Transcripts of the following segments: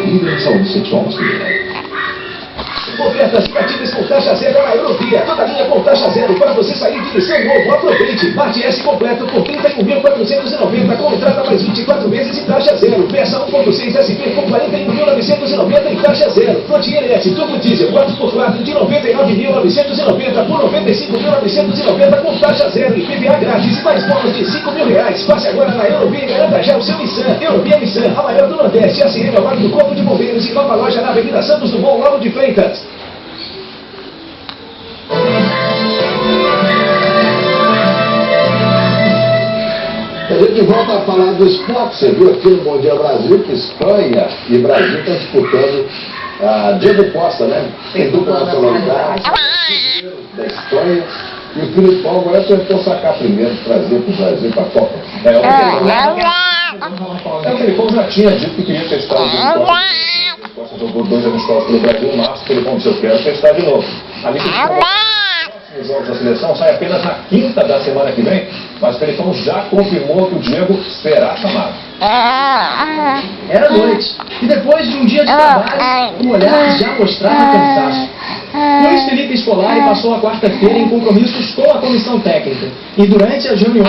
vida e saúde sexual masculina. Ofertas imbatíveis com taxa zero na Eurovia. Toda linha com taxa zero para você sair de lição novo. Aproveite. Marte S completo por R$ 31.490 com entrada mais 24 vezes e taxa zero. Peça 1.6 SP por R$ 41.990 em taxa zero. Frontier S turbo diesel 4x4 de R$ 99.990 por R$ 95.990 com taxa zero. IPVA grátis e mais bônus de R$ 5.000. Passe agora na Eurovia e garanta já o seu Nissan. Eurovia Nissan, a maior do Nordeste. ACM ao lado do Corpo de Bombeiros e nova loja na Avenida Santos Dumont, Lauro de Freitas. A gente volta a falar do esporte. Você viu aqui no Bom Dia Brasil que Espanha e Brasil estão disputando a Diego Costa, né? Tem dupla nacionalidade da Espanha. E o Filipão agora tentou sacar primeiro, trazer para o Brasil para a Copa. O Filipão já tinha dito que queria testar o Diego Costa. O Costa jogou 2 amistosos pelo Brasil em março. O Filipão disse: eu quero testar de novo. Ali que os jogos da seleção sai apenas na quinta da semana que vem, mas o Felipão já confirmou que o Diego será chamado. Era noite, e depois de um dia de trabalho, o olhar já mostrava cansaço. Luiz Felipe Scolari passou a quarta-feira em compromissos com a comissão técnica, e durante as reuniões,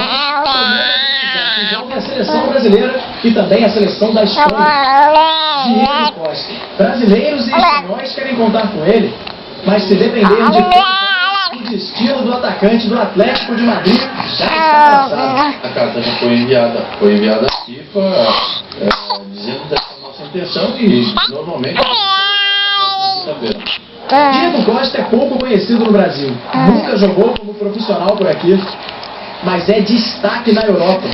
envolve a seleção brasileira e também a seleção da Espanha. Diego Costa. Brasileiros e espanhóis querem contar com ele, mas se depender de o destino do atacante do Atlético de Madrid já está traçado. A carta já foi enviada à FIFA, dizendo dessa nossa intenção e normalmente Diego Costa é pouco conhecido no Brasil. Nunca jogou como profissional por aqui, mas é destaque na Europa.